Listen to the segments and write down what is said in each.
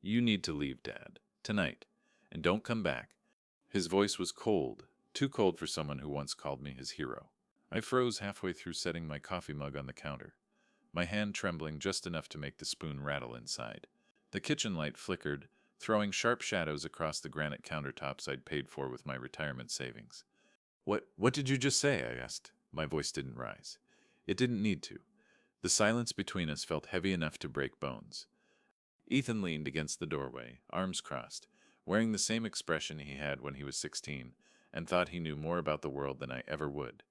You need to leave, Dad. Tonight. And don't come back. His voice was cold, too cold for someone who once called me his hero. I froze halfway through setting my coffee mug on the counter, my hand trembling just enough to make the spoon rattle inside. The kitchen light flickered, throwing sharp shadows across the granite countertops I'd paid for with my retirement savings. What did you just say? I asked. My voice didn't rise. It didn't need to. The silence between us felt heavy enough to break bones. Ethan leaned against the doorway, arms crossed, wearing the same expression he had when he was 16, and thought he knew more about the world than I ever would.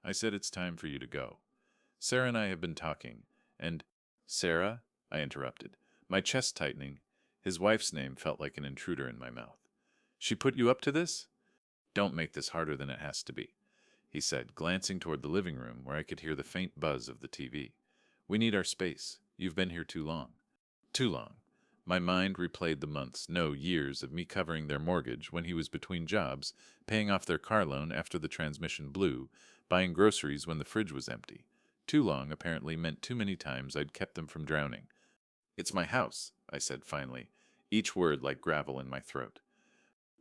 I said, "It's time for you to go. Sarah and I have been talking, and—" "Sarah?" I interrupted, my chest tightening. His wife's name felt like an intruder in my mouth. "She put you up to this?" "Don't make this harder than it has to be," he said, glancing toward the living room where I could hear the faint buzz of the TV. "We need our space. You've been here too long." Too long. My mind replayed the months, no, years, of me covering their mortgage when he was between jobs, paying off their car loan after the transmission blew, buying groceries when the fridge was empty. Too long apparently meant too many times I'd kept them from drowning. "It's my house," I said finally, each word like gravel in my throat.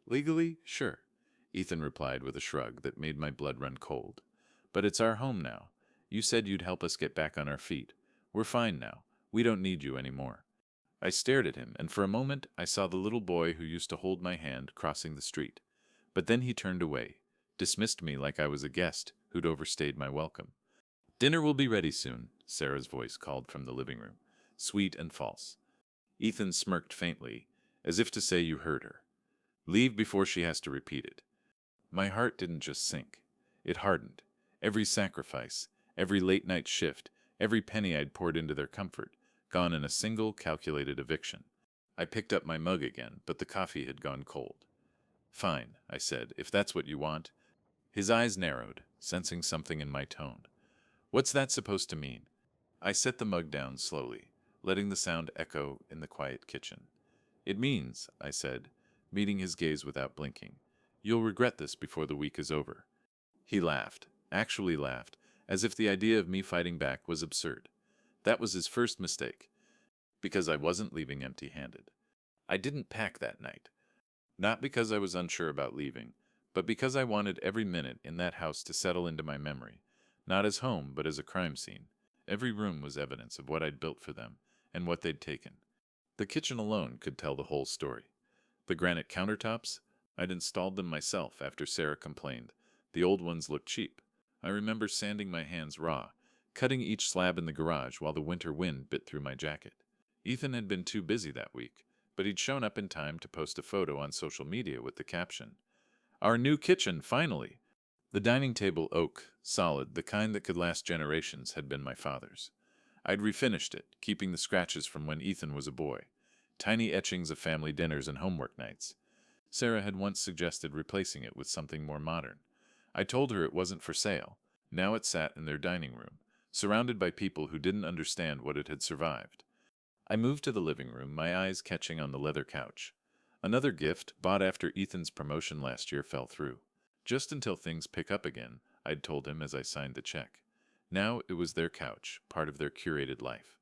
"Legally, sure," Ethan replied with a shrug that made my blood run cold. "But it's our home now. You said you'd help us get back on our feet. We're fine now. We don't need you anymore." I stared at him, and for a moment I saw the little boy who used to hold my hand crossing the street. But then he turned away, dismissed me like I was a guest who'd overstayed my welcome. "Dinner will be ready soon," Sarah's voice called from the living room, sweet and false. Ethan smirked faintly, as if to say you heard her. "Leave before she has to repeat it." My heart didn't just sink. It hardened. Every sacrifice, every late-night shift, every penny I'd poured into their comfort, gone in a single calculated eviction. I picked up my mug again, but the coffee had gone cold. "Fine," I said, "if that's what you want." His eyes narrowed, sensing something in my tone. "What's that supposed to mean?" I set the mug down slowly, letting the sound echo in the quiet kitchen. "It means," I said, meeting his gaze without blinking, "you'll regret this before the week is over." He laughed, actually laughed, as if the idea of me fighting back was absurd. That was his first mistake, because I wasn't leaving empty-handed. I didn't pack that night. Not because I was unsure about leaving, but because I wanted every minute in that house to settle into my memory, not as home, but as a crime scene. Every room was evidence of what I'd built for them, and what they'd taken. The kitchen alone could tell the whole story. The granite countertops? I'd installed them myself after Sarah complained. The old ones looked cheap. I remember sanding my hands raw, cutting each slab in the garage while the winter wind bit through my jacket. Ethan had been too busy that week, but he'd shown up in time to post a photo on social media with the caption, "Our new kitchen, finally!" The dining table oak, solid, the kind that could last generations, had been my father's. I'd refinished it, keeping the scratches from when Ethan was a boy, tiny etchings of family dinners and homework nights. Sarah had once suggested replacing it with something more modern. I told her it wasn't for sale. Now it sat in their dining room, surrounded by people who didn't understand what it had survived. I moved to the living room, my eyes catching on the leather couch. Another gift, bought after Ethan's promotion last year, fell through. Just until things pick up again, I'd told him as I signed the check. Now it was their couch, part of their curated life.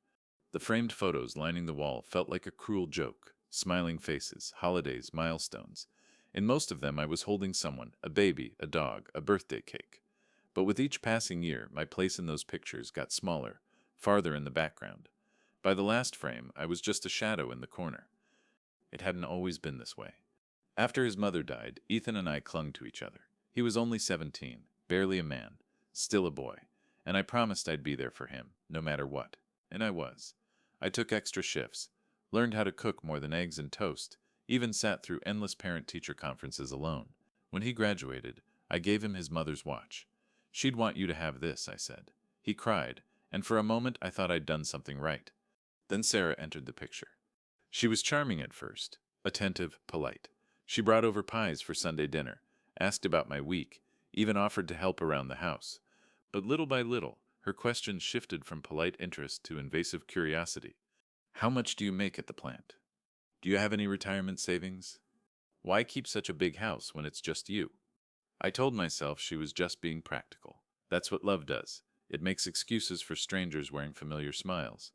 The framed photos lining the wall felt like a cruel joke. Smiling faces, holidays, milestones. In most of them I was holding someone, a baby, a dog, a birthday cake. But with each passing year, my place in those pictures got smaller, farther in the background. By the last frame, I was just a shadow in the corner. It hadn't always been this way. After his mother died, Ethan and I clung to each other. He was only 17, barely a man, still a boy, and I promised I'd be there for him, no matter what. And I was. I took extra shifts, learned how to cook more than eggs and toast, even sat through endless parent-teacher conferences alone. When he graduated, I gave him his mother's watch. "She'd want you to have this," I said. He cried, and for a moment I thought I'd done something right. Then Sarah entered the picture. She was charming at first, attentive, polite. She brought over pies for Sunday dinner, asked about my week, even offered to help around the house. But little by little, her questions shifted from polite interest to invasive curiosity. "How much do you make at the plant? Do you have any retirement savings? Why keep such a big house when it's just you?" I told myself she was just being practical. That's what love does. It makes excuses for strangers wearing familiar smiles.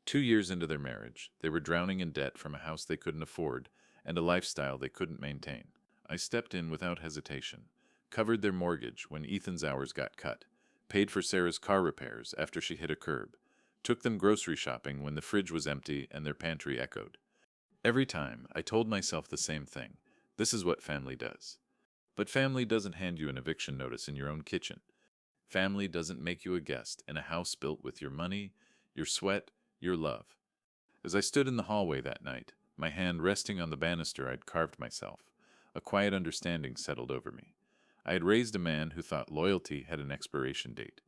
2 years into their marriage, they were drowning in debt from a house they couldn't afford and a lifestyle they couldn't maintain. I stepped in without hesitation, covered their mortgage when Ethan's hours got cut, paid for Sarah's car repairs after she hit a curb, took them grocery shopping when the fridge was empty and their pantry echoed. Every time, I told myself the same thing. This is what family does. But family doesn't hand you an eviction notice in your own kitchen. Family doesn't make you a guest in a house built with your money, your sweat, your love. As I stood in the hallway that night, my hand resting on the banister I'd carved myself, a quiet understanding settled over me. I had raised a man who thought loyalty had an expiration date.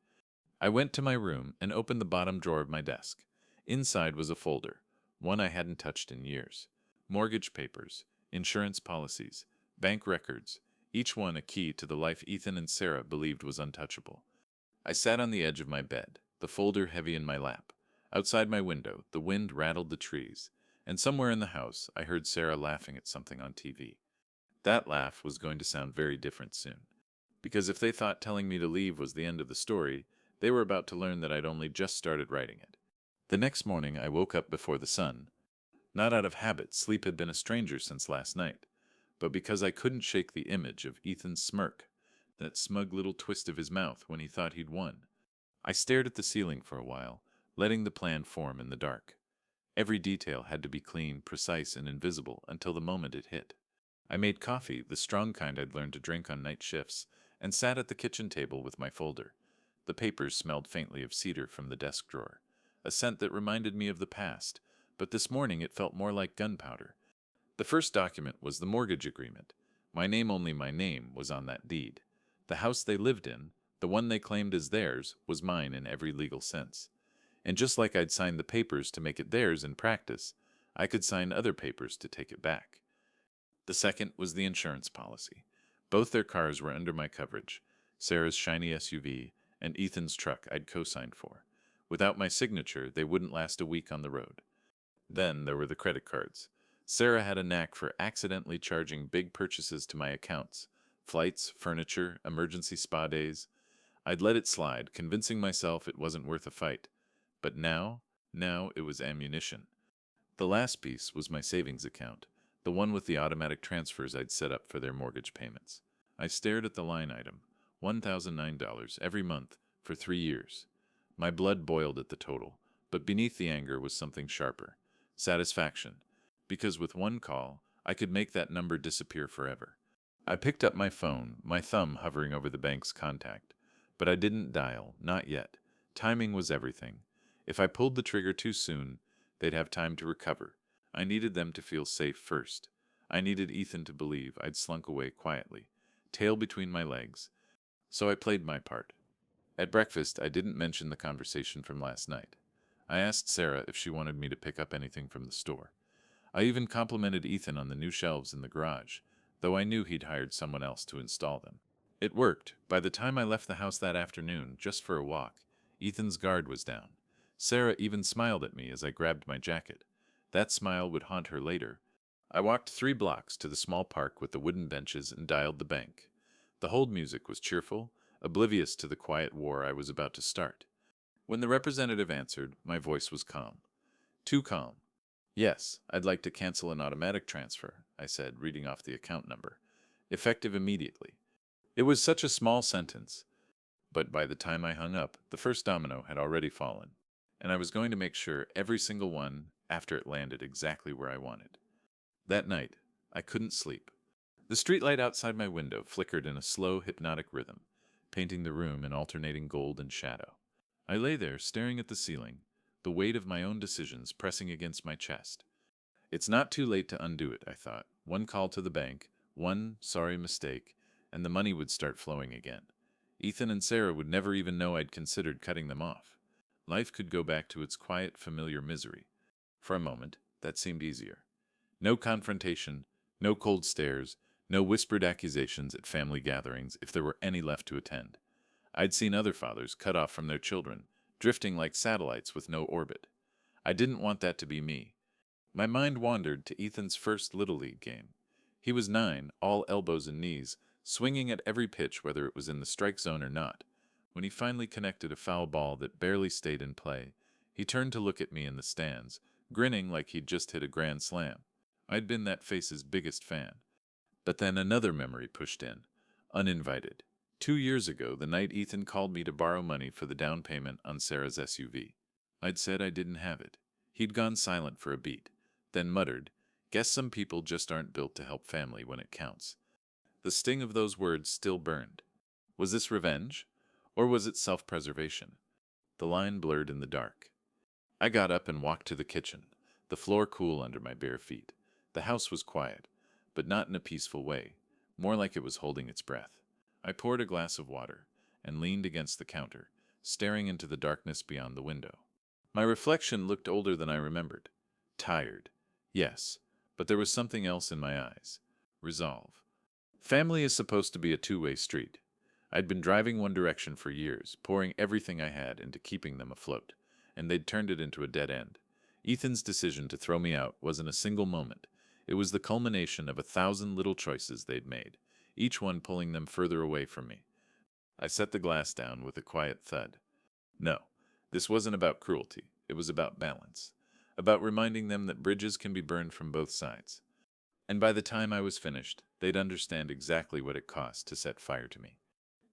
I went to my room and opened the bottom drawer of my desk. Inside was a folder, one I hadn't touched in years. Mortgage papers, insurance policies, bank records, each one a key to the life Ethan and Sarah believed was untouchable. I sat on the edge of my bed, the folder heavy in my lap. Outside my window, the wind rattled the trees, and somewhere in the house I heard Sarah laughing at something on TV. That laugh was going to sound very different soon, because if they thought telling me to leave was the end of the story, they were about to learn that I'd only just started writing it. The next morning I woke up before the sun. Not out of habit, sleep had been a stranger since last night, but because I couldn't shake the image of Ethan's smirk, that smug little twist of his mouth when he thought he'd won. I stared at the ceiling for a while, letting the plan form in the dark. Every detail had to be clean, precise, and invisible until the moment it hit. I made coffee, the strong kind I'd learned to drink on night shifts, and sat at the kitchen table with my folder. The papers smelled faintly of cedar from the desk drawer, a scent that reminded me of the past, but this morning it felt more like gunpowder. The first document was the mortgage agreement. My name, only my name, was on that deed. The house they lived in, the one they claimed as theirs, was mine in every legal sense. And just like I'd signed the papers to make it theirs in practice, I could sign other papers to take it back. The second was the insurance policy. Both their cars were under my coverage, Sarah's shiny SUV and Ethan's truck I'd co-signed for. Without my signature, they wouldn't last a week on the road. Then there were the credit cards. Sarah had a knack for accidentally charging big purchases to my accounts. Flights, furniture, emergency spa days. I'd let it slide, convincing myself it wasn't worth a fight. But now it was ammunition. The last piece was my savings account, the one with the automatic transfers I'd set up for their mortgage payments. I stared at the line item, $1,009 every month for 3 years. My blood boiled at the total, but beneath the anger was something sharper. Satisfaction. Because with one call, I could make that number disappear forever. I picked up my phone, my thumb hovering over the bank's contact. But I didn't dial, not yet. Timing was everything. If I pulled the trigger too soon, they'd have time to recover. I needed them to feel safe first. I needed Ethan to believe I'd slunk away quietly, tail between my legs. So I played my part. At breakfast, I didn't mention the conversation from last night. I asked Sarah if she wanted me to pick up anything from the store. I even complimented Ethan on the new shelves in the garage, though I knew he'd hired someone else to install them. It worked. By the time I left the house that afternoon, just for a walk, Ethan's guard was down. Sarah even smiled at me as I grabbed my jacket. That smile would haunt her later. I walked 3 blocks to the small park with the wooden benches and dialed the bank. The hold music was cheerful, oblivious to the quiet war I was about to start. When the representative answered, my voice was calm. Too calm. "Yes, I'd like to cancel an automatic transfer," I said, reading off the account number. "Effective immediately." It was such a small sentence, but by the time I hung up, the first domino had already fallen, and I was going to make sure every single one after it landed exactly where I wanted. That night, I couldn't sleep. The streetlight outside my window flickered in a slow, hypnotic rhythm, painting the room in alternating gold and shadow. I lay there, staring at the ceiling, the weight of my own decisions pressing against my chest. It's not too late to undo it, I thought. One call to the bank, one sorry mistake, and the money would start flowing again. Ethan and Sarah would never even know I'd considered cutting them off. Life could go back to its quiet, familiar misery. For a moment, that seemed easier. No confrontation, no cold stares, no whispered accusations at family gatherings if there were any left to attend. I'd seen other fathers cut off from their children, drifting like satellites with no orbit. I didn't want that to be me. My mind wandered to Ethan's first Little League game. He was 9, all elbows and knees, swinging at every pitch whether it was in the strike zone or not. When he finally connected a foul ball that barely stayed in play, He turned to look at me in the stands, grinning like he'd just hit a grand slam. I'd been that face's biggest fan. But then another memory pushed in, uninvited. 2 years ago, the night Ethan called me to borrow money for the down payment on Sarah's SUV. I'd said I didn't have it. He'd gone silent for a beat, then muttered, "Guess some people just aren't built to help family when it counts." The sting of those words still burned. Was this revenge? Or was it self-preservation? The line blurred in the dark. I got up and walked to the kitchen, the floor cool under my bare feet. The house was quiet, but not in a peaceful way, more like it was holding its breath. I poured a glass of water and leaned against the counter, staring into the darkness beyond the window. My reflection looked older than I remembered. Tired, yes, but there was something else in my eyes. Resolve. Family is supposed to be a two-way street. I'd been driving one direction for years, pouring everything I had into keeping them afloat, and they'd turned it into a dead end. Ethan's decision to throw me out wasn't a single moment. It was the culmination of 1,000 little choices they'd made, each one pulling them further away from me. I set the glass down with a quiet thud. No, this wasn't about cruelty. It was about balance. About reminding them that bridges can be burned from both sides. And by the time I was finished, they'd understand exactly what it cost to set fire to me.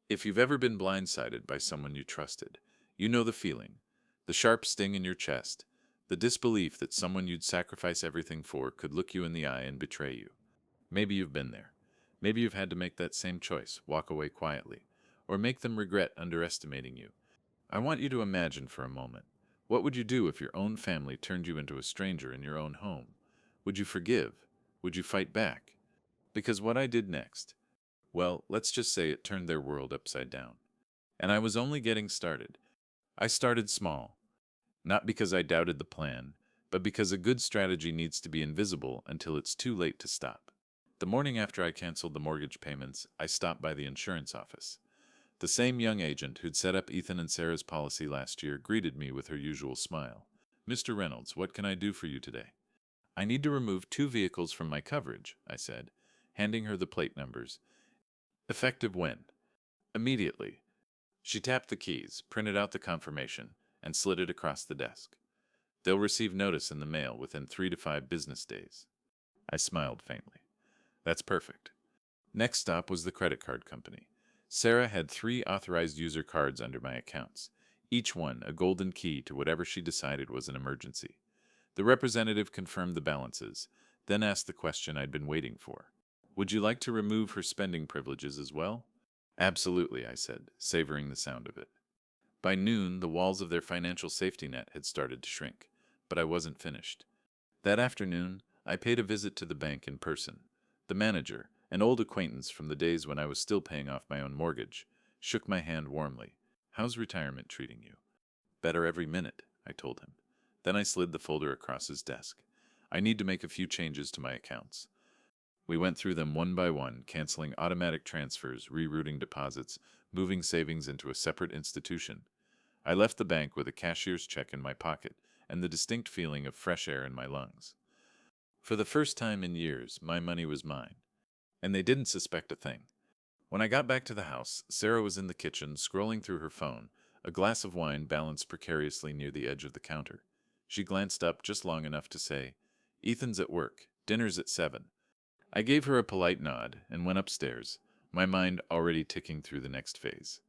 If you've ever been blindsided by someone you trusted, you know the feeling. The sharp sting in your chest. The disbelief that someone you'd sacrifice everything for could look you in the eye and betray you. Maybe you've been there. Maybe you've had to make that same choice, walk away quietly, or make them regret underestimating you. I want you to imagine for a moment. What would you do if your own family turned you into a stranger in your own home? Would you forgive? Would you fight back? Because what I did next, well, let's just say it turned their world upside down. And I was only getting started. I started small. Not because I doubted the plan, but because a good strategy needs to be invisible until it's too late to stop. The morning after I canceled the mortgage payments, I stopped by the insurance office. The same young agent who'd set up Ethan and Sarah's policy last year greeted me with her usual smile. "Mr. Reynolds, what can I do for you today?" "I need to remove 2 vehicles from my coverage," I said, handing her the plate numbers. "Effective when?" "Immediately." She tapped the keys, printed out the confirmation, and slid it across the desk. "They'll receive notice in the mail within 3 to 5 business days." I smiled faintly. "That's perfect." Next stop was the credit card company. Sarah had 3 authorized user cards under my accounts, each one a golden key to whatever she decided was an emergency. The representative confirmed the balances, then asked the question I'd been waiting for. "Would you like to remove her spending privileges as well?" "Absolutely," I said, savoring the sound of it. By noon, the walls of their financial safety net had started to shrink, but I wasn't finished. That afternoon, I paid a visit to the bank in person. The manager, an old acquaintance from the days when I was still paying off my own mortgage, shook my hand warmly. "How's retirement treating you?" "Better every minute," I told him. Then I slid the folder across his desk. "I need to make a few changes to my accounts." We went through them one by one, canceling automatic transfers, rerouting deposits, moving savings into a separate institution. I left the bank with a cashier's check in my pocket and the distinct feeling of fresh air in my lungs. For the first time in years, my money was mine, and they didn't suspect a thing. When I got back to the house, Sarah was in the kitchen, scrolling through her phone, a glass of wine balanced precariously near the edge of the counter. She glanced up just long enough to say, "Ethan's at work. Dinner's at 7. I gave her a polite nod and went upstairs, my mind already ticking through the next phase.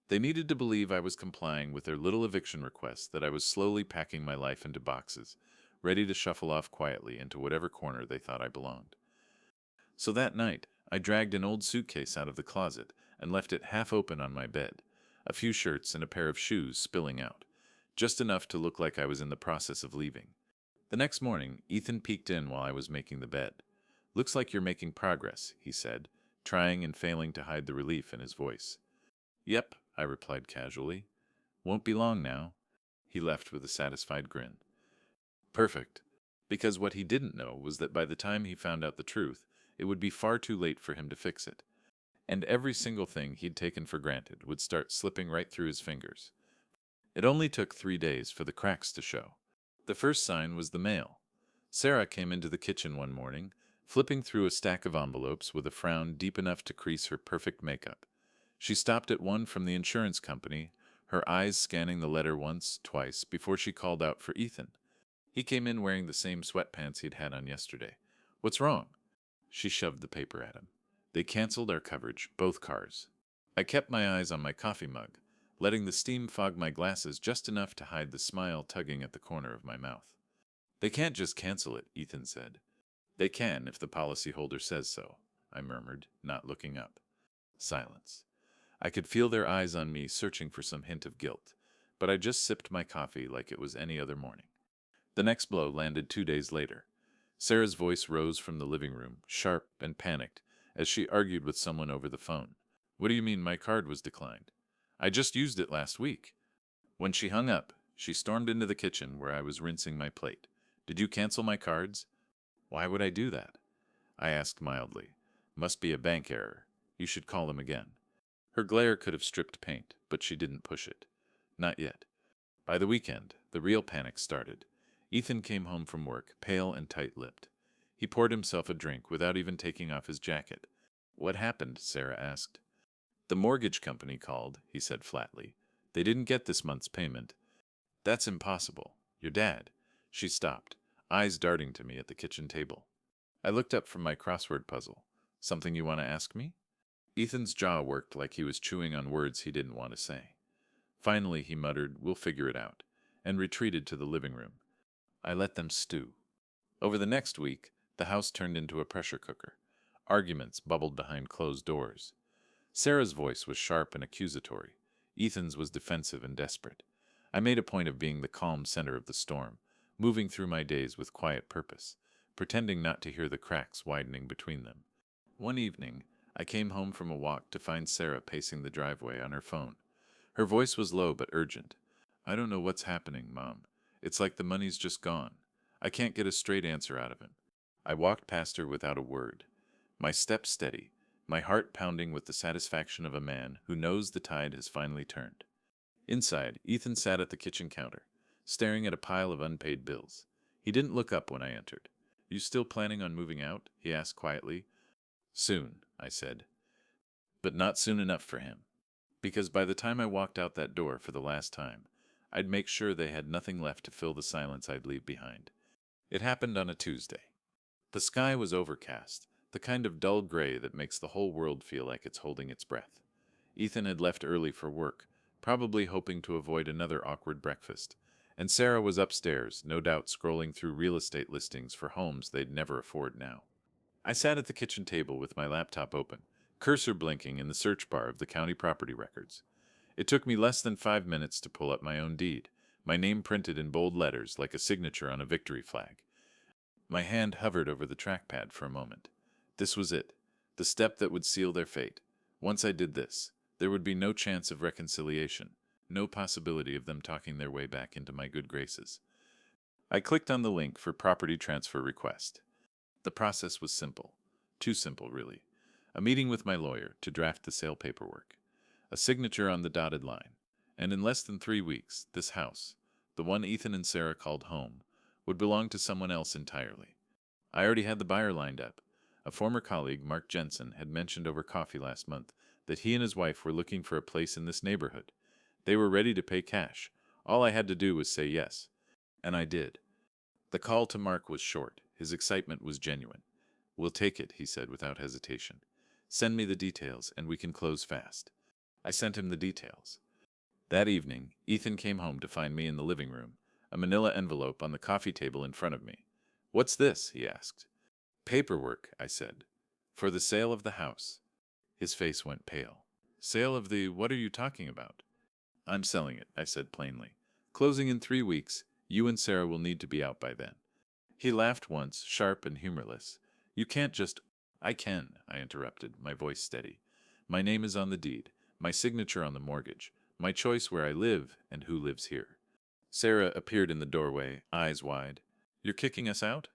They needed to believe I was complying with their little eviction request, that I was slowly packing my life into boxes, ready to shuffle off quietly into whatever corner they thought I belonged. So that night, I dragged an old suitcase out of the closet and left it half open on my bed, a few shirts and a pair of shoes spilling out, just enough to look like I was in the process of leaving. The next morning, Ethan peeked in while I was making the bed. "Looks like you're making progress," he said, trying and failing to hide the relief in his voice. "Yep," I replied casually. "Won't be long now." He left with a satisfied grin. Perfect. Because what he didn't know was that by the time he found out the truth, it would be far too late for him to fix it. And every single thing he'd taken for granted would start slipping right through his fingers. It only took 3 days for the cracks to show. The first sign was the mail. Sarah came into the kitchen one morning, flipping through a stack of envelopes with a frown deep enough to crease her perfect makeup. She stopped at one from the insurance company, her eyes scanning the letter once, twice, before she called out for Ethan. He came in wearing the same sweatpants he'd had on yesterday. "What's wrong?" She shoved the paper at him. "They canceled our coverage, both cars." I kept my eyes on my coffee mug, letting the steam fog my glasses just enough to hide the smile tugging at the corner of my mouth. "They can't just cancel it," Ethan said. "They can if the policyholder says so," I murmured, not looking up. Silence. I could feel their eyes on me, searching for some hint of guilt, but I just sipped my coffee like it was any other morning. The next blow landed 2 days later. Sarah's voice rose from the living room, sharp and panicked, as she argued with someone over the phone. "What do you mean my card was declined? I just used it last week." When she hung up, she stormed into the kitchen where I was rinsing my plate. "Did you cancel my cards?" "Why would I do that?" I asked mildly. "Must be a bank error. You should call them again." Her glare could have stripped paint, but she didn't push it. Not yet. By the weekend, the real panic started. Ethan came home from work, pale and tight-lipped. He poured himself a drink without even taking off his jacket. "What happened?" Sarah asked. "The mortgage company called," he said flatly. "They didn't get this month's payment." "That's impossible. Your dad." She stopped, eyes darting to me at the kitchen table. I looked up from my crossword puzzle. "Something you want to ask me?" Ethan's jaw worked like he was chewing on words he didn't want to say. Finally, he muttered, "We'll figure it out," and retreated to the living room. I let them stew. Over the next week, the house turned into a pressure cooker. Arguments bubbled behind closed doors. Sarah's voice was sharp and accusatory. Ethan's was defensive and desperate. I made a point of being the calm center of the storm, moving through my days with quiet purpose, pretending not to hear the cracks widening between them. One evening, I came home from a walk to find Sarah pacing the driveway on her phone. Her voice was low but urgent. "I don't know what's happening, Mom. It's like the money's just gone. I can't get a straight answer out of him." I walked past her without a word, my steps steady, my heart pounding with the satisfaction of a man who knows the tide has finally turned. Inside, Ethan sat at the kitchen counter, staring at a pile of unpaid bills. He didn't look up when I entered. "You still planning on moving out?" he asked quietly. "Soon," I said. But not soon enough for him. Because by the time I walked out that door for the last time, I'd make sure they had nothing left to fill the silence I'd leave behind. It happened on a Tuesday. The sky was overcast, the kind of dull gray that makes the whole world feel like it's holding its breath. Ethan had left early for work, probably hoping to avoid another awkward breakfast, and Sarah was upstairs, no doubt scrolling through real estate listings for homes they'd never afford now. I sat at the kitchen table with my laptop open, cursor blinking in the search bar of the county property records. It took me less than 5 minutes to pull up my own deed, my name printed in bold letters like a signature on a victory flag. My hand hovered over the trackpad for a moment. This was it, the step that would seal their fate. Once I did this, there would be no chance of reconciliation, no possibility of them talking their way back into my good graces. I clicked on the link for property transfer request. The process was simple. Too simple, really. A meeting with my lawyer to draft the sale paperwork. A signature on the dotted line. And in less than 3 weeks, this house, the one Ethan and Sarah called home, would belong to someone else entirely. I already had the buyer lined up. A former colleague, Mark Jensen, had mentioned over coffee last month that he and his wife were looking for a place in this neighborhood. They were ready to pay cash. All I had to do was say yes. And I did. The call to Mark was short. His excitement was genuine. "We'll take it," he said without hesitation. "Send me the details, and we can close fast." I sent him the details. That evening, Ethan came home to find me in the living room, a manila envelope on the coffee table in front of me. "What's this?" he asked. "Paperwork," I said. "For the sale of the house." His face went pale. "Sale of the— what are you talking about?" "I'm selling it," I said plainly. "Closing in 3 weeks. You and Sarah will need to be out by then." He laughed once, sharp and humorless. "You can't just—" "I can," I interrupted, my voice steady. "My name is on the deed, my signature on the mortgage, my choice where I live and who lives here." Sarah appeared in the doorway, eyes wide. "You're kicking us out?"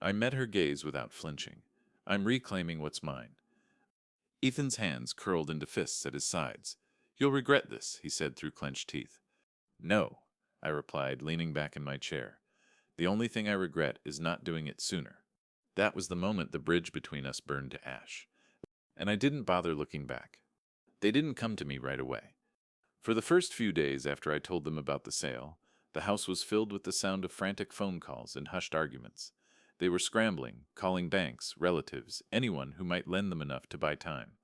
I met her gaze without flinching. "I'm reclaiming what's mine." Ethan's hands curled into fists at his sides. "You'll regret this," he said through clenched teeth. "No," I replied, leaning back in my chair. "The only thing I regret is not doing it sooner." That was the moment the bridge between us burned to ash. And I didn't bother looking back. They didn't come to me right away. For the first few days after I told them about the sale, the house was filled with the sound of frantic phone calls and hushed arguments. They were scrambling, calling banks, relatives, anyone who might lend them enough to buy time.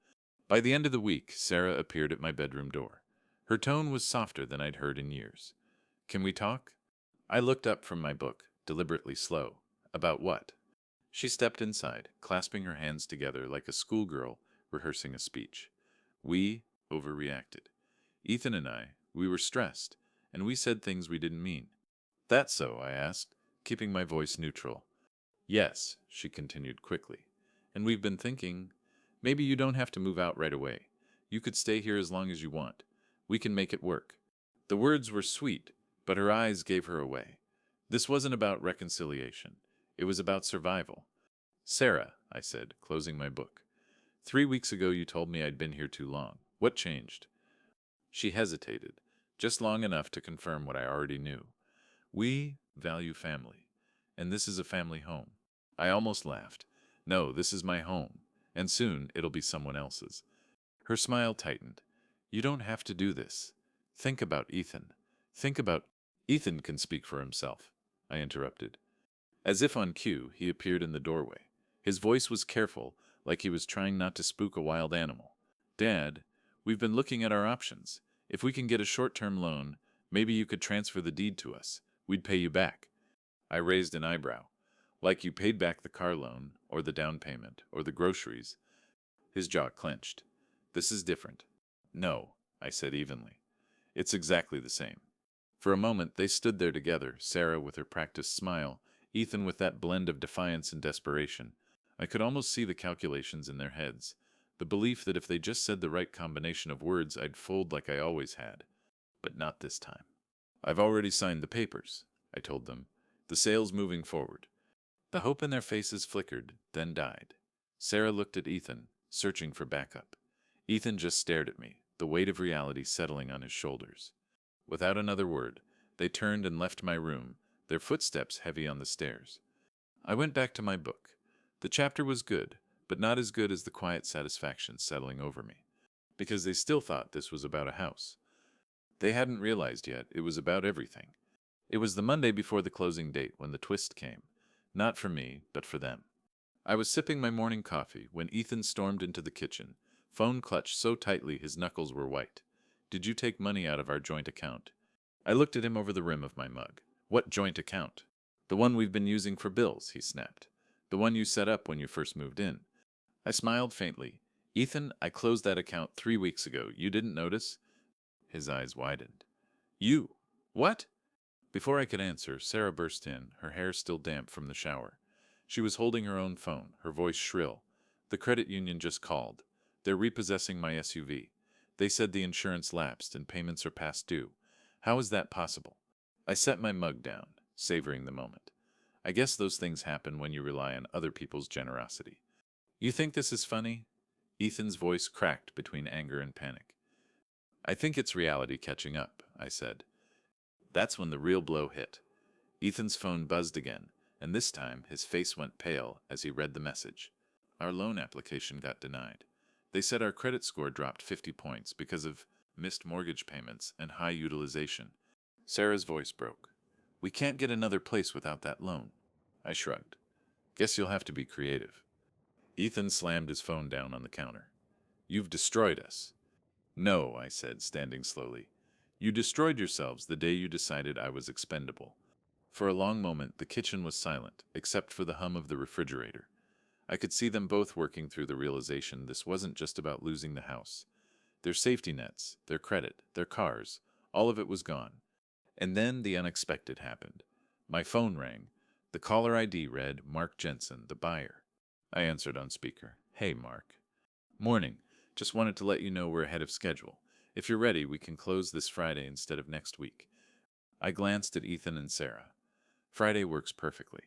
By the end of the week, Sarah appeared at my bedroom door. Her tone was softer than I'd heard in years. "Can we talk?" I looked up from my book, deliberately slow. "About what?" She stepped inside, clasping her hands together like a schoolgirl rehearsing a speech. "We overreacted. Ethan and I, we were stressed, and we said things we didn't mean." "That so?" I asked, keeping my voice neutral. "Yes," she continued quickly. "And we've been thinking, maybe you don't have to move out right away. You could stay here as long as you want. We can make it work." The words were sweet, but her eyes gave her away. This wasn't about reconciliation. It was about survival. "Sarah," I said, closing my book, 3 weeks ago you told me I'd been here too long. What changed?" She hesitated, just long enough to confirm what I already knew. "We value family, and this is a family home." I almost laughed. "No, this is my home, and soon it'll be someone else's." Her smile tightened. "You don't have to do this. Think about Ethan. Think about—" "Ethan can speak for himself," I interrupted. As if on cue, he appeared in the doorway. His voice was careful, like he was trying not to spook a wild animal. "Dad, we've been looking at our options. If we can get a short-term loan, maybe you could transfer the deed to us. We'd pay you back." I raised an eyebrow. "Like you paid back the car loan, or the down payment, or the groceries." His jaw clenched. "This is different." "No," I said evenly. "It's exactly the same." For a moment they stood there together, Sarah with her practiced smile, Ethan with that blend of defiance and desperation. I could almost see the calculations in their heads, the belief that if they just said the right combination of words I'd fold like I always had. But not this time. "I've already signed the papers," I told them. "The sale's moving forward." The hope in their faces flickered, then died. Sarah looked at Ethan, searching for backup. Ethan just stared at me, the weight of reality settling on his shoulders. Without another word, they turned and left my room, their footsteps heavy on the stairs. I went back to my book. The chapter was good, but not as good as the quiet satisfaction settling over me, because they still thought this was about a house. They hadn't realized yet it was about everything. It was the Monday before the closing date when the twist came, not for me, but for them. I was sipping my morning coffee when Ethan stormed into the kitchen, phone clutched so tightly his knuckles were white. "Did you take money out of our joint account?" I looked at him over the rim of my mug. "What joint account?" "The one we've been using for bills," he snapped. "The one you set up when you first moved in." I smiled faintly. "Ethan, I closed that account 3 weeks ago. You didn't notice?" His eyes widened. "You? What?" Before I could answer, Sarah burst in, her hair still damp from the shower. She was holding her own phone, her voice shrill. "The credit union just called. They're repossessing my SUV. They said the insurance lapsed and payments are past due. How is that possible?" I set my mug down, savoring the moment. I guess those things happen when you rely on other people's generosity. "You think this is funny?" Ethan's voice cracked between anger and panic. "I think it's reality catching up," I said. That's when the real blow hit. Ethan's phone buzzed again, and this time his face went pale as he read the message. "Our loan application got denied. They said our credit score dropped 50 points because of missed mortgage payments and high utilization." Sarah's voice broke. "We can't get another place without that loan." I shrugged. "Guess you'll have to be creative." Ethan slammed his phone down on the counter. "You've destroyed us." "No," I said, standing slowly. "You destroyed yourselves the day you decided I was expendable." For a long moment the kitchen was silent, except for the hum of the refrigerator. I could see them both working through the realization this wasn't just about losing the house. Their safety nets, their credit, their cars, all of it was gone. And then the unexpected happened. My phone rang. The caller ID read Mark Jensen, the buyer. I answered on speaker. "Hey, Mark." "Morning. Just wanted to let you know we're ahead of schedule. If you're ready, we can close this Friday instead of next week." I glanced at Ethan and Sarah. "Friday works perfectly."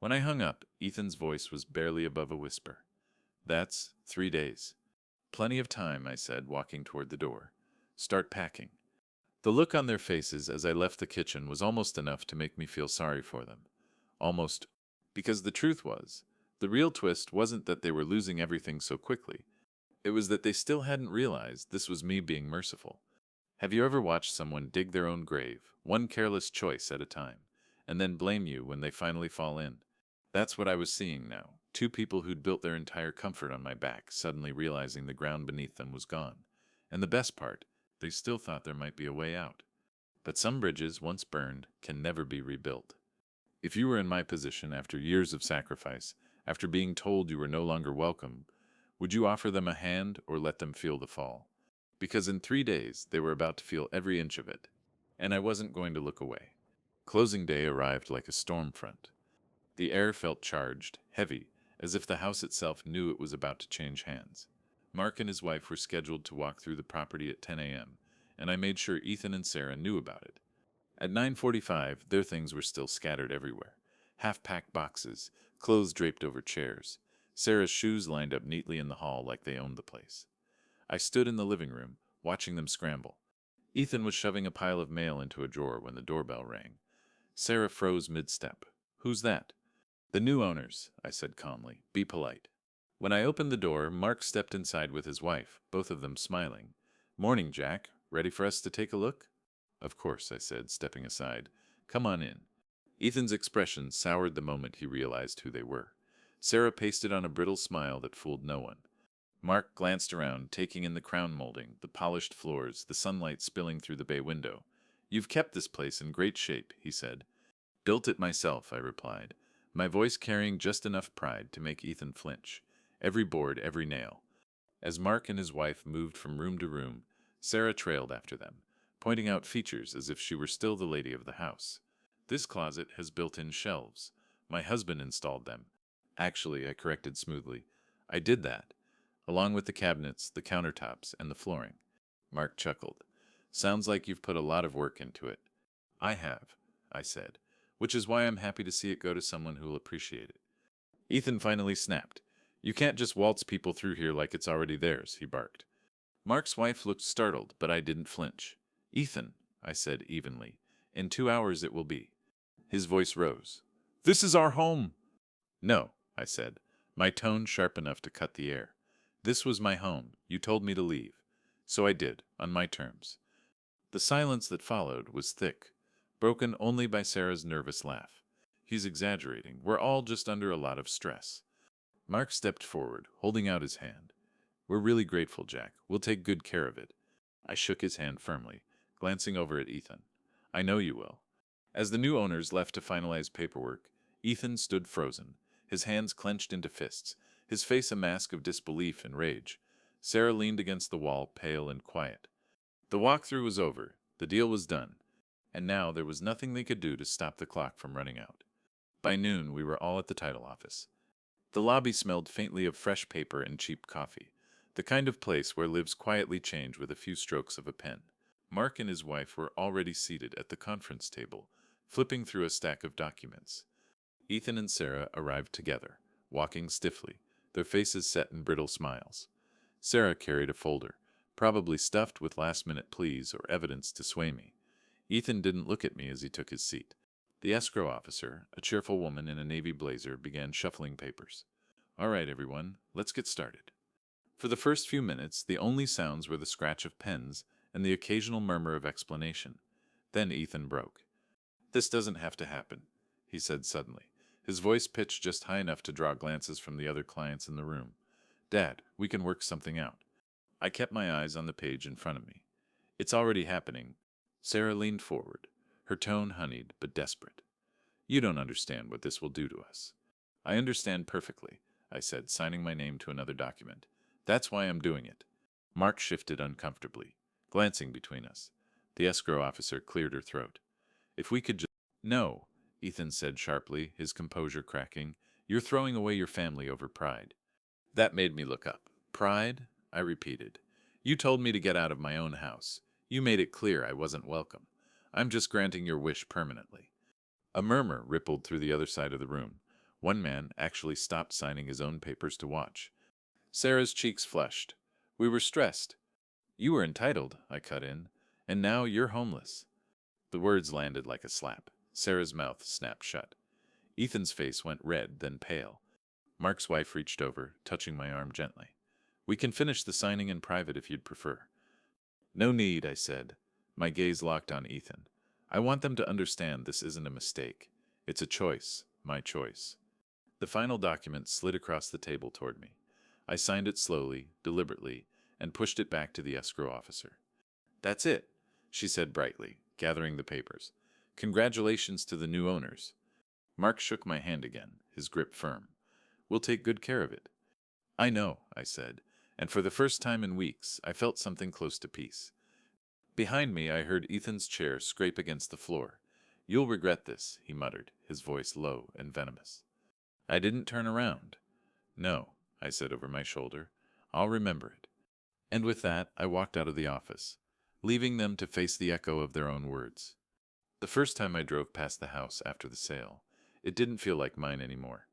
When I hung up, Ethan's voice was barely above a whisper. "That's 3 days." "Plenty of time," I said, walking toward the door. "Start packing." The look on their faces as I left the kitchen was almost enough to make me feel sorry for them. Almost, because the truth was, the real twist wasn't that they were losing everything so quickly. It was that they still hadn't realized this was me being merciful. Have you ever watched someone dig their own grave, one careless choice at a time, and then blame you when they finally fall in? That's what I was seeing now. Two people who'd built their entire comfort on my back, suddenly realizing the ground beneath them was gone. And the best part, they still thought there might be a way out. But some bridges, once burned, can never be rebuilt. If you were in my position after years of sacrifice, after being told you were no longer welcome, would you offer them a hand or let them feel the fall? Because in 3 days, they were about to feel every inch of it. And I wasn't going to look away. Closing day arrived like a storm front. The air felt charged, heavy, as if the house itself knew it was about to change hands. Mark and his wife were scheduled to walk through the property at 10 a.m., and I made sure Ethan and Sarah knew about it. At 9:45, their things were still scattered everywhere. Half-packed boxes, clothes draped over chairs. Sarah's shoes lined up neatly in the hall like they owned the place. I stood in the living room, watching them scramble. Ethan was shoving a pile of mail into a drawer when the doorbell rang. Sarah froze mid-step. "Who's that?" "The new owners," I said calmly. "Be polite." When I opened the door, Mark stepped inside with his wife, both of them smiling. "Morning, Jack. Ready for us to take a look?" "Of course," I said, stepping aside. "Come on in." Ethan's expression soured the moment he realized who they were. Sarah pasted on a brittle smile that fooled no one. Mark glanced around, taking in the crown molding, the polished floors, the sunlight spilling through the bay window. "You've kept this place in great shape," he said. "Built it myself," I replied, my voice carrying just enough pride to make Ethan flinch. Every board, every nail. As Mark and his wife moved from room to room, Sarah trailed after them, pointing out features as if she were still the lady of the house. "This closet has built-in shelves. My husband installed them." "Actually," I corrected smoothly, "I did that, along with the cabinets, the countertops, and the flooring." Mark chuckled. "Sounds like you've put a lot of work into it." "I have," I said, "which is why I'm happy to see it go to someone who'll appreciate it." Ethan finally snapped. "You can't just waltz people through here like it's already theirs," he barked. Mark's wife looked startled, but I didn't flinch. "Ethan," I said evenly, "in 2 hours it will be." His voice rose. "This is our home." "No," I said, my tone sharp enough to cut the air. "This was my home. You told me to leave. So I did, on my terms." The silence that followed was thick, broken only by Sarah's nervous laugh. "He's exaggerating. We're all just under a lot of stress." Mark stepped forward, holding out his hand. "We're really grateful, Jack. We'll take good care of it." I shook his hand firmly, glancing over at Ethan. "I know you will." As the new owners left to finalize paperwork, Ethan stood frozen, his hands clenched into fists, his face a mask of disbelief and rage. Sarah leaned against the wall, pale and quiet. The walkthrough was over, the deal was done, and now there was nothing they could do to stop the clock from running out. By noon, we were all at the title office. The lobby smelled faintly of fresh paper and cheap coffee, the kind of place where lives quietly change with a few strokes of a pen. Mark and his wife were already seated at the conference table, flipping through a stack of documents. Ethan and Sarah arrived together, walking stiffly, their faces set in brittle smiles. Sarah carried a folder, probably stuffed with last-minute pleas or evidence to sway me. Ethan didn't look at me as he took his seat. The escrow officer, a cheerful woman in a navy blazer, began shuffling papers. "All right, everyone, let's get started." For the first few minutes, the only sounds were the scratch of pens and the occasional murmur of explanation. Then Ethan broke. "This doesn't have to happen," he said suddenly, his voice pitched just high enough to draw glances from the other clients in the room. "Dad, we can work something out." I kept my eyes on the page in front of me. "It's already happening." Sarah leaned forward, her tone honeyed but desperate. "You don't understand what this will do to us." "I understand perfectly," I said, signing my name to another document. "That's why I'm doing it." Mark shifted uncomfortably, glancing between us. The escrow officer cleared her throat. "If we could just—" "No," Ethan said sharply, his composure cracking. "You're throwing away your family over pride." That made me look up. "Pride?" I repeated. "You told me to get out of my own house. You made it clear I wasn't welcome. I'm just granting your wish permanently." A murmur rippled through the other side of the room. One man actually stopped signing his own papers to watch. Sarah's cheeks flushed. "We were stressed." "You were entitled," I cut in. "And now you're homeless." The words landed like a slap. Sarah's mouth snapped shut. Ethan's face went red, then pale. Mark's wife reached over, touching my arm gently. "We can finish the signing in private if you'd prefer." "No need," I said. My gaze locked on Ethan. I want them to understand this isn't a mistake. It's a choice, my choice. The final document slid across the table toward me. I signed it slowly, deliberately, and pushed it back to the escrow officer. That's it, she said brightly, gathering the papers. Congratulations to the new owners. Mark shook my hand again, his grip firm. We'll take good care of it. I know, I said, and for the first time in weeks, I felt something close to peace. Behind me, I heard Ethan's chair scrape against the floor. You'll regret this, he muttered, his voice low and venomous. I didn't turn around. No, I said over my shoulder. I'll remember it. And with that, I walked out of the office, leaving them to face the echo of their own words. The first time I drove past the house after the sale, it didn't feel like mine anymore.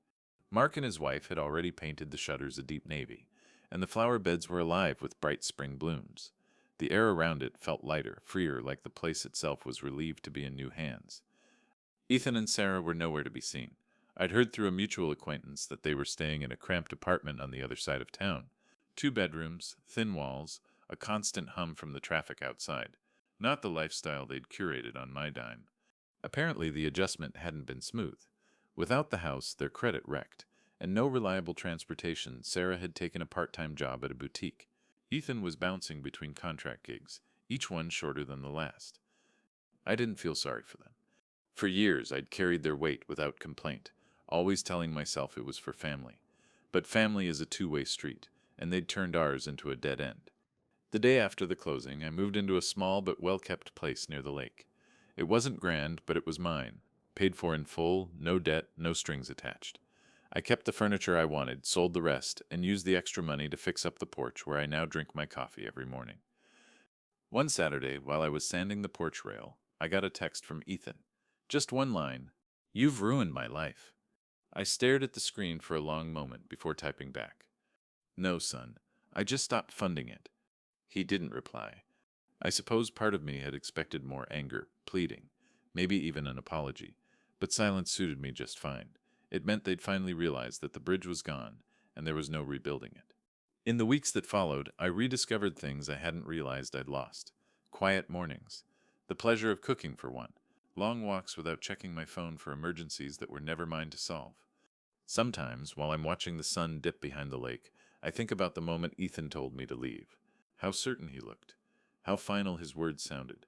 Mark and his wife had already painted the shutters a deep navy, and the flower beds were alive with bright spring blooms. The air around it felt lighter, freer, like the place itself was relieved to be in new hands. Ethan and Sarah were nowhere to be seen. I'd heard through a mutual acquaintance that they were staying in a cramped apartment on the other side of town. 2 bedrooms, thin walls, a constant hum from the traffic outside. Not the lifestyle they'd curated on my dime. Apparently the adjustment hadn't been smooth. Without the house, their credit wrecked, and no reliable transportation, Sarah had taken a part-time job at a boutique. Ethan was bouncing between contract gigs, each one shorter than the last. I didn't feel sorry for them. For years, I'd carried their weight without complaint, always telling myself it was for family. But family is a two-way street, and they'd turned ours into a dead end. The day after the closing, I moved into a small but well-kept place near the lake. It wasn't grand, but it was mine. Paid for in full, no debt, no strings attached. I kept the furniture I wanted, sold the rest, and used the extra money to fix up the porch where I now drink my coffee every morning. One Saturday, while I was sanding the porch rail, I got a text from Ethan. Just one line, "You've ruined my life." I stared at the screen for a long moment before typing back. "No, son, I just stopped funding it." He didn't reply. I suppose part of me had expected more anger, pleading, maybe even an apology, but silence suited me just fine. It meant they'd finally realized that the bridge was gone, and there was no rebuilding it. In the weeks that followed, I rediscovered things I hadn't realized I'd lost. Quiet mornings. The pleasure of cooking, for one. Long walks without checking my phone for emergencies that were never mine to solve. Sometimes, while I'm watching the sun dip behind the lake, I think about the moment Ethan told me to leave. How certain he looked. How final his words sounded.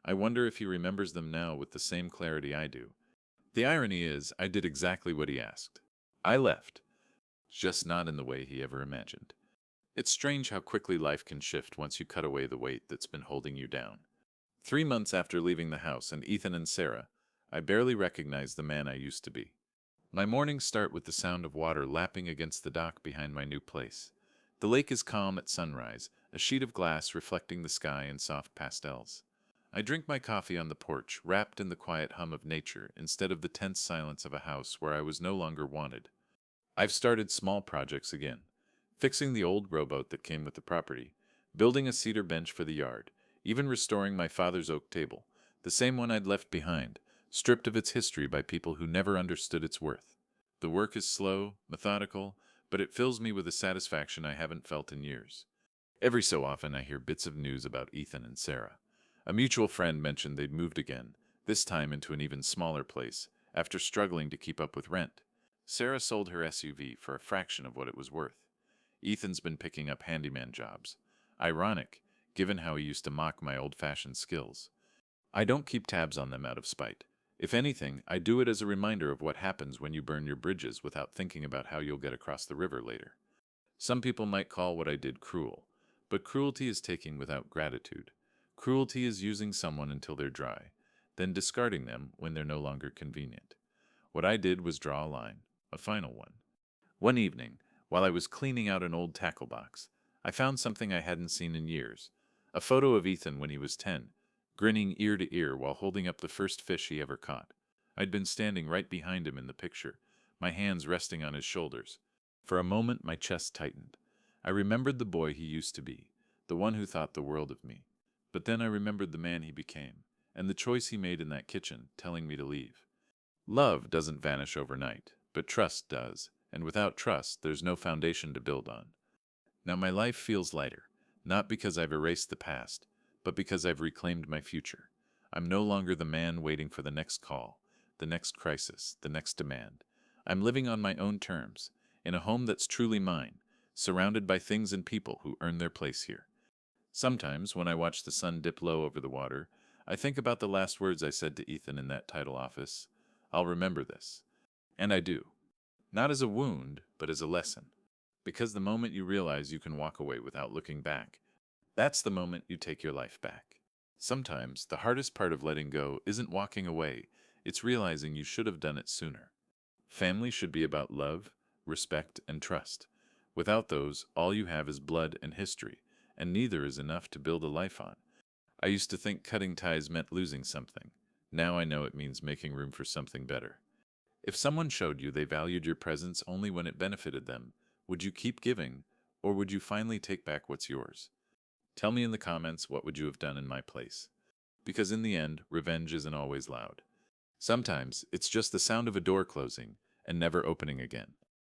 I wonder if he remembers them now with the same clarity I do. The irony is, I did exactly what he asked. I left. Just not in the way he ever imagined. It's strange how quickly life can shift once you cut away the weight that's been holding you down. 3 months after leaving the house and Ethan and Sarah, I barely recognized the man I used to be. My mornings start with the sound of water lapping against the dock behind my new place. The lake is calm at sunrise, a sheet of glass reflecting the sky in soft pastels. I drink my coffee on the porch, wrapped in the quiet hum of nature instead of the tense silence of a house where I was no longer wanted. I've started small projects again. Fixing the old rowboat that came with the property, building a cedar bench for the yard, even restoring my father's oak table, the same one I'd left behind, stripped of its history by people who never understood its worth. The work is slow, methodical, but it fills me with a satisfaction I haven't felt in years. Every so often I hear bits of news about Ethan and Sarah. A mutual friend mentioned they'd moved again, this time into an even smaller place, after struggling to keep up with rent. Sarah sold her SUV for a fraction of what it was worth. Ethan's been picking up handyman jobs. Ironic, given how he used to mock my old-fashioned skills. I don't keep tabs on them out of spite. If anything, I do it as a reminder of what happens when you burn your bridges without thinking about how you'll get across the river later. Some people might call what I did cruel, but cruelty is taking without gratitude. Cruelty is using someone until they're dry, then discarding them when they're no longer convenient. What I did was draw a line, a final one. One evening, while I was cleaning out an old tackle box, I found something I hadn't seen in years. A photo of Ethan when he was 10, grinning ear to ear while holding up the first fish he ever caught. I'd been standing right behind him in the picture, my hands resting on his shoulders. For a moment, my chest tightened. I remembered the boy he used to be, the one who thought the world of me. But then I remembered the man he became, and the choice he made in that kitchen, telling me to leave. Love doesn't vanish overnight, but trust does, and without trust, there's no foundation to build on. Now my life feels lighter, not because I've erased the past, but because I've reclaimed my future. I'm no longer the man waiting for the next call, the next crisis, the next demand. I'm living on my own terms, in a home that's truly mine, surrounded by things and people who earn their place here. Sometimes, when I watch the sun dip low over the water, I think about the last words I said to Ethan in that title office. I'll remember this. And I do. Not as a wound, but as a lesson. Because the moment you realize you can walk away without looking back, that's the moment you take your life back. Sometimes, the hardest part of letting go isn't walking away, it's realizing you should have done it sooner. Family should be about love, respect, and trust. Without those, all you have is blood and history, and neither is enough to build a life on. I used to think cutting ties meant losing something. Now I know it means making room for something better. If someone showed you they valued your presence only when it benefited them, would you keep giving, or would you finally take back what's yours? Tell me in the comments what would you have done in my place. Because in the end, revenge isn't always loud. Sometimes it's just the sound of a door closing and never opening again.